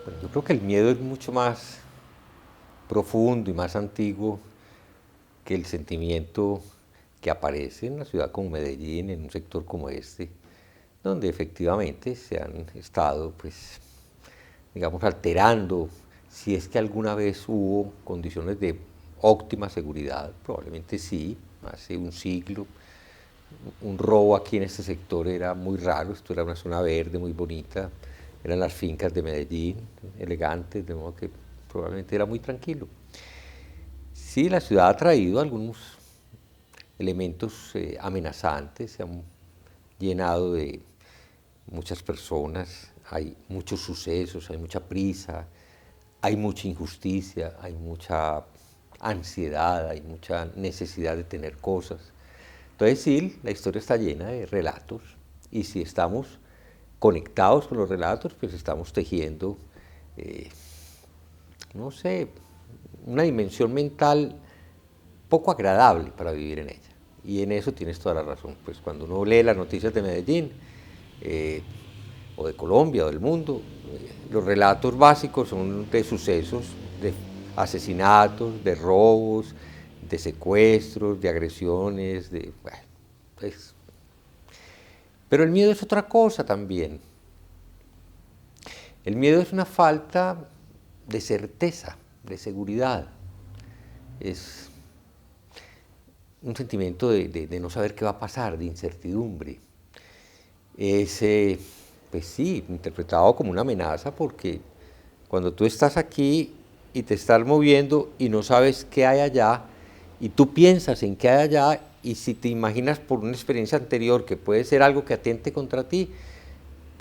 Bueno, yo creo que el miedo es mucho más profundo y más antiguo que el sentimiento que aparece en una ciudad como Medellín, en un sector como este, donde efectivamente se han estado, pues, digamos, alterando, si es que alguna vez hubo condiciones de óptima seguridad, probablemente sí, hace un siglo. Un robo aquí en este sector era muy raro, esto era una zona verde muy bonita, eran las fincas de Medellín, elegantes, de modo que probablemente era muy tranquilo. Sí, la ciudad ha traído algunos elementos amenazantes, se han llenado de muchas personas, hay muchos sucesos, hay mucha prisa, hay mucha injusticia, hay mucha ansiedad, hay mucha necesidad de tener cosas. Entonces sí, la historia está llena de relatos y si estamos conectados con los relatos, pues estamos tejiendo, eh, no sé, una dimensión mental poco agradable para vivir en ella. Y en eso tienes toda la razón. Pues cuando uno lee las noticias de Medellín, eh, o de Colombia, o del mundo, los relatos básicos son de sucesos, de asesinatos, de robos, de secuestros, de agresiones, de... Bueno, pues, pero el miedo es otra cosa también. El miedo es una falta de certeza, de seguridad. Es un sentimiento de no saber qué va a pasar, de incertidumbre. Es, pues sí, interpretado como una amenaza porque cuando tú estás aquí y te estás moviendo y no sabes qué hay allá, y tú piensas en qué hay allá, y si te imaginas por una experiencia anterior que puede ser algo que atente contra ti,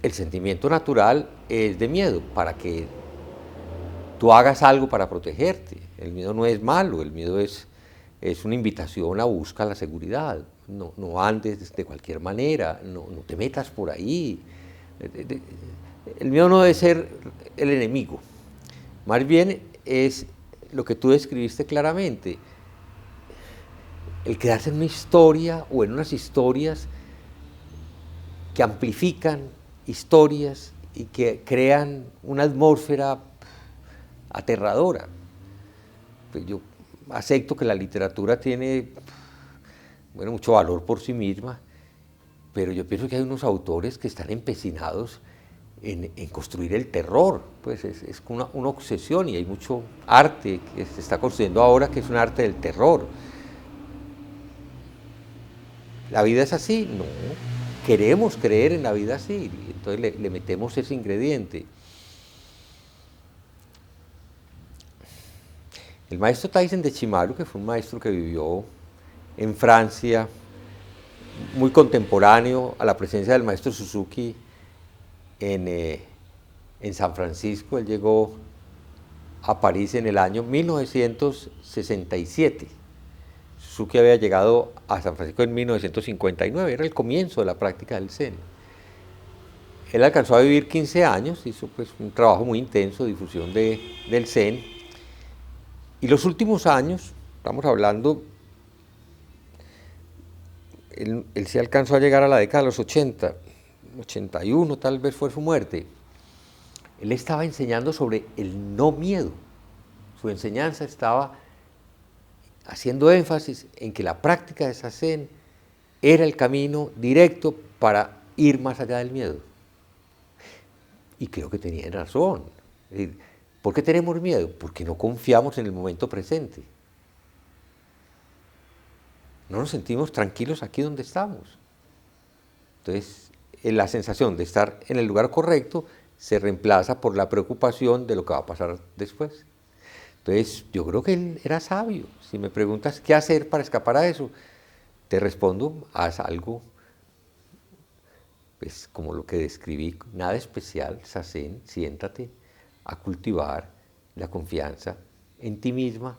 el sentimiento natural es de miedo, para que tú hagas algo para protegerte. El miedo no es malo, el miedo es una invitación a buscar la seguridad. No, no andes de cualquier manera, no, no te metas por ahí. El miedo no debe ser el enemigo, más bien es lo que tú describiste claramente, el quedarse en una historia o en unas historias que amplifican historias y que crean una atmósfera aterradora. Pues yo acepto que la literatura tiene, bueno, mucho valor por sí misma, pero yo pienso que hay unos autores que están empecinados en construir el terror, pues es una obsesión y hay mucho arte que se está construyendo ahora que es un arte del terror. ¿La vida es así? No. Queremos creer en la vida así, entonces le metemos ese ingrediente. El maestro Taisen de Chimaru, que fue un maestro que vivió en Francia, muy contemporáneo a la presencia del maestro Suzuki en, en San Francisco, él llegó a París en el año 1967. Suzuki había llegado a San Francisco en 1959, era el comienzo de la práctica del Zen. Él alcanzó a vivir 15 años, hizo pues un trabajo muy intenso de difusión del Zen. Y los últimos años, estamos hablando, él se alcanzó a llegar a la década de los 80, 81 tal vez fue su muerte. Él estaba enseñando sobre el no miedo. Su enseñanza estaba haciendo énfasis en que la práctica de Zazen era el camino directo para ir más allá del miedo. Y creo que tenía razón. Es decir, ¿por qué tenemos miedo? Porque no confiamos en el momento presente. No nos sentimos tranquilos aquí donde estamos. Entonces, la sensación de estar en el lugar correcto se reemplaza por la preocupación de lo que va a pasar después. Entonces, yo creo que él era sabio. Si me preguntas qué hacer para escapar a eso, te respondo, haz algo, pues como lo que describí, nada especial, Zazen, siéntate a cultivar la confianza en ti misma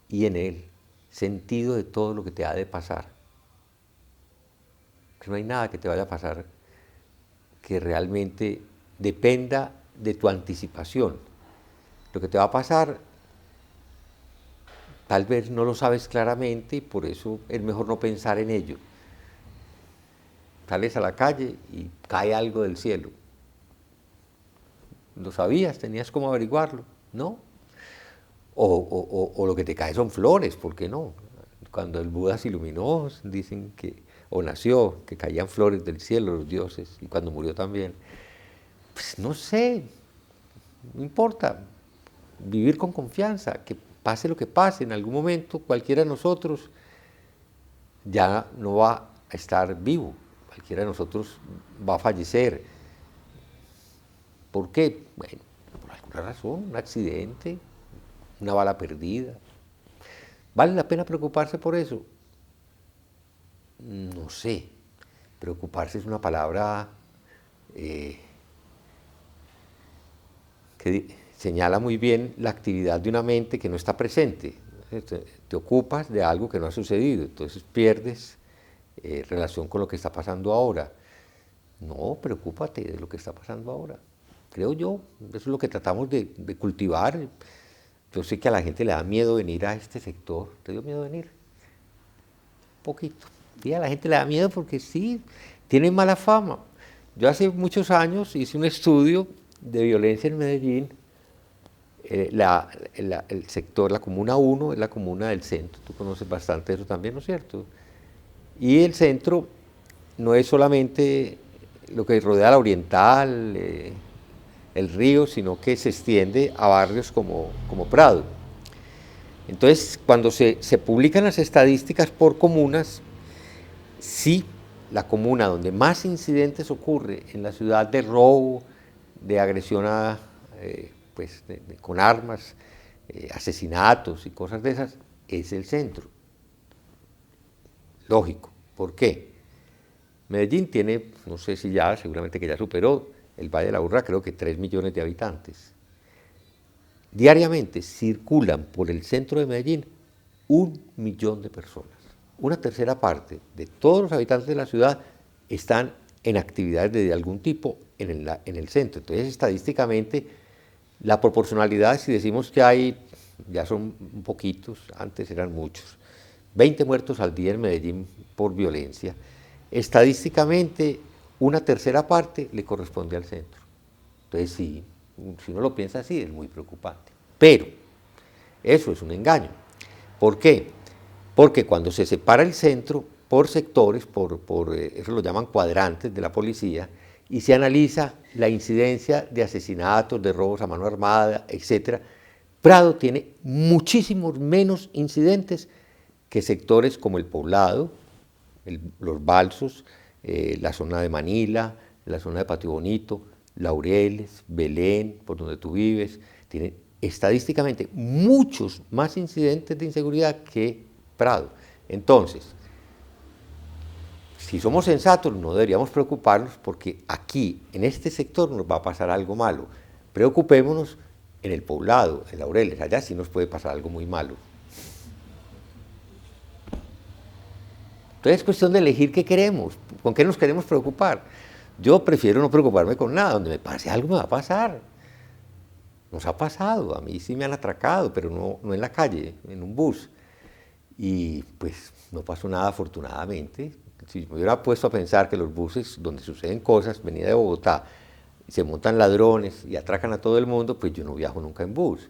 y en él, sentido de todo lo que te ha de pasar. Que no hay nada que te vaya a pasar que realmente dependa de tu anticipación. Lo que te va a pasar tal vez no lo sabes claramente y por eso es mejor no pensar en ello. Sales a la calle y cae algo del cielo. lo sabías, tenías cómo averiguarlo, ¿no? O lo que te cae son flores, ¿por qué no? Cuando el Buda se iluminó, dicen que, o nació, que caían flores del cielo los dioses, y cuando murió también. Pues no sé, no importa, vivir con confianza, que pase lo que pase, en algún momento cualquiera de nosotros ya no va a estar vivo, cualquiera de nosotros va a fallecer. ¿Por qué? Bueno, por alguna razón, un accidente, una bala perdida. ¿Vale la pena preocuparse por eso? No sé. Preocuparse es una palabra que señala muy bien la actividad de una mente que no está presente. Te ocupas de algo que no ha sucedido, entonces pierdes relación con lo que está pasando ahora. No, preocúpate de lo que está pasando ahora. Creo yo, eso es lo que tratamos de cultivar. Yo sé que a la gente le da miedo venir a este sector. ¿Te dio miedo venir? Un poquito. Sí, a la gente le da miedo porque sí, tienen mala fama. Yo hace muchos años hice un estudio de violencia en Medellín. El sector, la Comuna 1 es la comuna del centro. Tú conoces bastante eso también, ¿no es cierto? Y el centro no es solamente lo que rodea la Oriental, el río, sino que se extiende a barrios como Prado. Entonces, cuando se publican las estadísticas por comunas, sí, la comuna donde más incidentes ocurre en la ciudad de robo, de agresión pues, con armas, asesinatos y cosas de esas, es el centro. Lógico. ¿Por qué? Medellín tiene, no sé si ya, seguramente que ya superó el Valle de la Urra, creo que 3 millones de habitantes. Diariamente circulan por el centro de Medellín 1 millón de personas. Una tercera parte de todos los habitantes de la ciudad están en actividades de algún tipo en el centro. Entonces, estadísticamente, la proporcionalidad, si decimos que hay, ya son poquitos, antes eran muchos, 20 muertos al día en Medellín por violencia, estadísticamente una tercera parte le corresponde al centro. Entonces, sí, si uno lo piensa así, es muy preocupante. Pero eso es un engaño. ¿Por qué? Porque cuando se separa el centro por sectores, eso lo llaman cuadrantes de la policía, y se analiza la incidencia de asesinatos, de robos a mano armada, etc., Prado tiene muchísimos menos incidentes que sectores como el Poblado, los Balsos, la zona de Manila, la zona de Patio Bonito, Laureles, Belén, por donde tú vives, tienen estadísticamente muchos más incidentes de inseguridad que Prado. Entonces, si somos sensatos, no deberíamos preocuparnos porque aquí, en este sector, nos va a pasar algo malo. Preocupémonos en el Poblado, en Laureles, allá sí nos puede pasar algo muy malo. Entonces es cuestión de elegir qué queremos, con qué nos queremos preocupar. Yo prefiero no preocuparme con nada, donde me pase algo me va a pasar. Nos ha pasado, a mí sí me han atracado, pero no en la calle, en un bus. Y pues no pasó nada afortunadamente. Si me hubiera puesto a pensar que los buses donde suceden cosas, venía de Bogotá, se montan ladrones y atracan a todo el mundo, pues yo no viajo nunca en bus.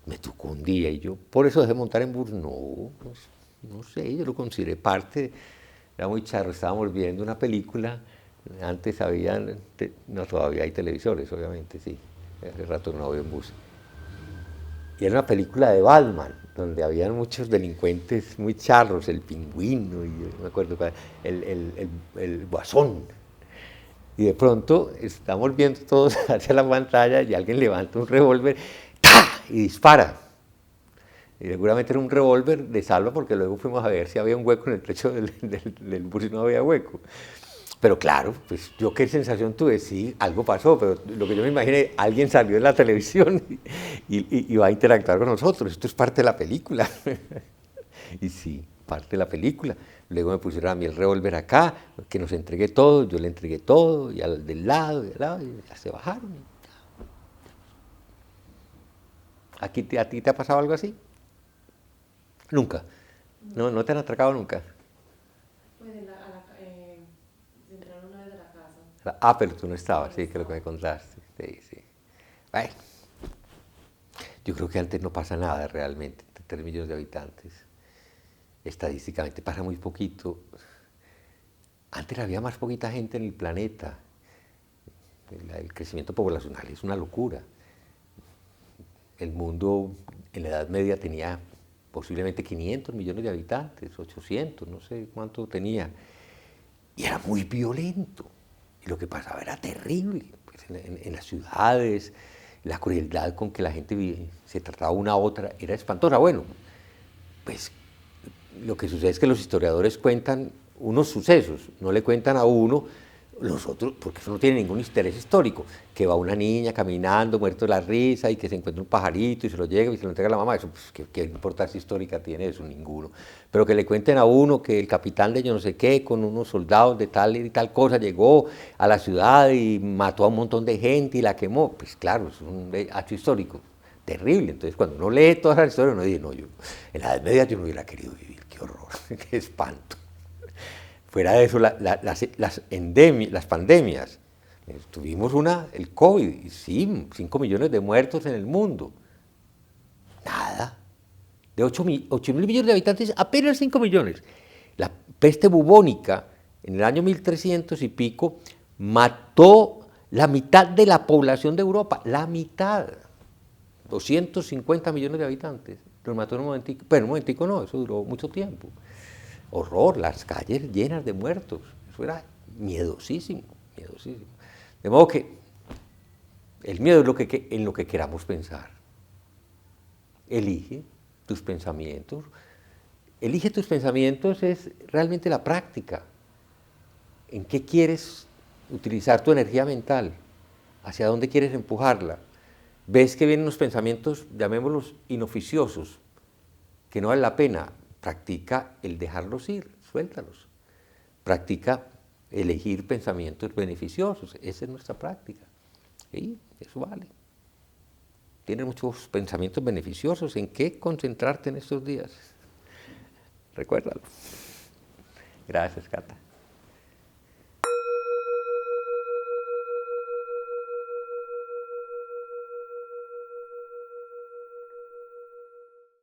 Me tocó un día y yo por eso dejé montar en bus. No sé, yo lo consideré parte, era muy charro, estábamos viendo una película, antes no, todavía hay televisores, obviamente, sí, hace rato no voy en bus. Y era una película de Batman, donde habían muchos delincuentes muy charros, el Pingüino, y yo no me acuerdo cuál, el Guasón. Y de pronto estamos viendo todos hacia la pantalla y alguien levanta un revólver ¡ta! Y dispara. Y seguramente era un revólver de salva porque luego fuimos a ver si había un hueco en el techo del bus y no había hueco. Pero claro, pues yo qué sensación tuve, sí, algo pasó, pero lo que yo me imaginé, alguien salió de la televisión y va a interactuar con nosotros, esto es parte de la película. Y sí, parte de la película. Luego me pusieron a mí el revólver acá, que nos entregué todo, yo le entregué todo, y al del lado, y ya se bajaron. ¿A ti te ha pasado algo así? Nunca. No te han atracado nunca. Pues se entraron una vez a la casa. Pero tú no estabas, sí, creo que me contaste. Sí, sí. Ay, yo creo que antes no pasa nada realmente, 3 millones de habitantes. Estadísticamente pasa muy poquito. Antes había más poquita gente en el planeta. El crecimiento poblacional es una locura. El mundo en la Edad Media tenía posiblemente 500 millones de habitantes, 800, no sé cuánto tenía. Y era muy violento. Y lo que pasaba era terrible. Pues en las ciudades, la crueldad con que la gente se trataba una a otra era espantosa. Bueno, pues lo que sucede es que los historiadores cuentan unos sucesos, no le cuentan a uno los otros, porque eso no tiene ningún interés histórico, que va una niña caminando, muerto de la risa, y que se encuentra un pajarito y se lo llega y se lo entrega a la mamá. Eso, pues, ¿qué importancia histórica tiene eso? Ninguno. Pero que le cuenten a uno que el capitán de yo no sé qué, con unos soldados de tal y tal cosa, llegó a la ciudad y mató a un montón de gente y la quemó, pues claro, es un hecho histórico terrible. Entonces, cuando uno lee todas las historias, uno dice, no, yo en la Edad Media yo no hubiera querido vivir, qué horror, qué espanto. Fuera de eso, las pandemias. Tuvimos el COVID, y sí, 5 millones de muertos en el mundo. Nada. De 8.000 millones de habitantes, apenas 5 millones. La peste bubónica, en el año 1300 y pico, mató la mitad de la población de Europa, la mitad. 250 millones de habitantes. Los mató en un momentico, pero en un momentico no, eso duró mucho tiempo. Horror, las calles llenas de muertos. Eso era miedosísimo, miedosísimo. De modo que el miedo es en lo que queramos pensar. Elige tus pensamientos. Elige tus pensamientos es realmente la práctica. ¿En qué quieres utilizar tu energía mental? ¿Hacia dónde quieres empujarla? Ves que vienen los pensamientos, llamémoslos inoficiosos, que no vale la pena. Practica el dejarlos ir, suéltalos. Practica elegir pensamientos beneficiosos, esa es nuestra práctica. Y eso vale. Tienes muchos pensamientos beneficiosos, ¿en qué concentrarte en estos días? Recuérdalo. Gracias, Cata.